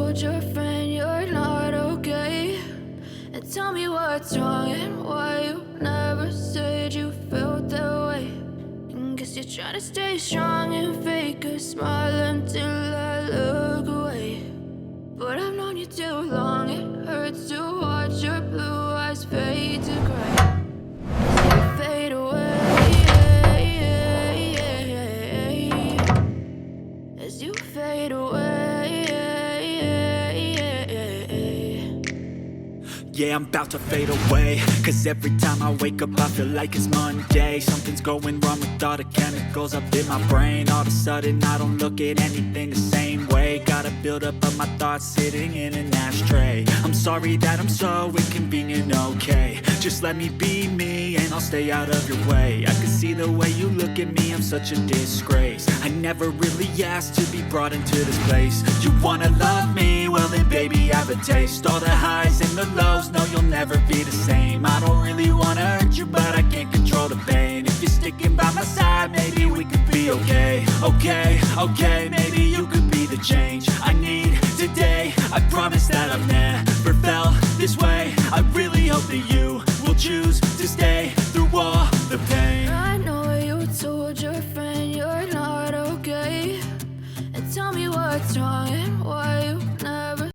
told your friend you're not okay, and tell me what's wrong and why you never said you felt that way. And guess you're trying to stay strong and fake a smile until I look away. But I've known you too long, it hurts to watch your blue eyes fade to gray as you fade away, as you fade away. Yeah, I'm about to fade away, cause every time I wake up I feel like it's Monday. Something's going wrong with all the chemicals up in my brain. All of a sudden I don't look at anything the same way. Gotta build up of my thoughts sitting in an ashtray. I'm sorry that I'm so inconvenient, okay. Just let me be me and I'll stay out of your way. I can see the way you look at me, I'm such a disgrace. I never really asked to be brought into this place. You wanna love me? Well then baby have a taste. All the highs and the lows, no you'll never be the same. I don't really wanna hurt you but I can't control the pain. If you're sticking by my side maybe we could be okay. Okay, maybe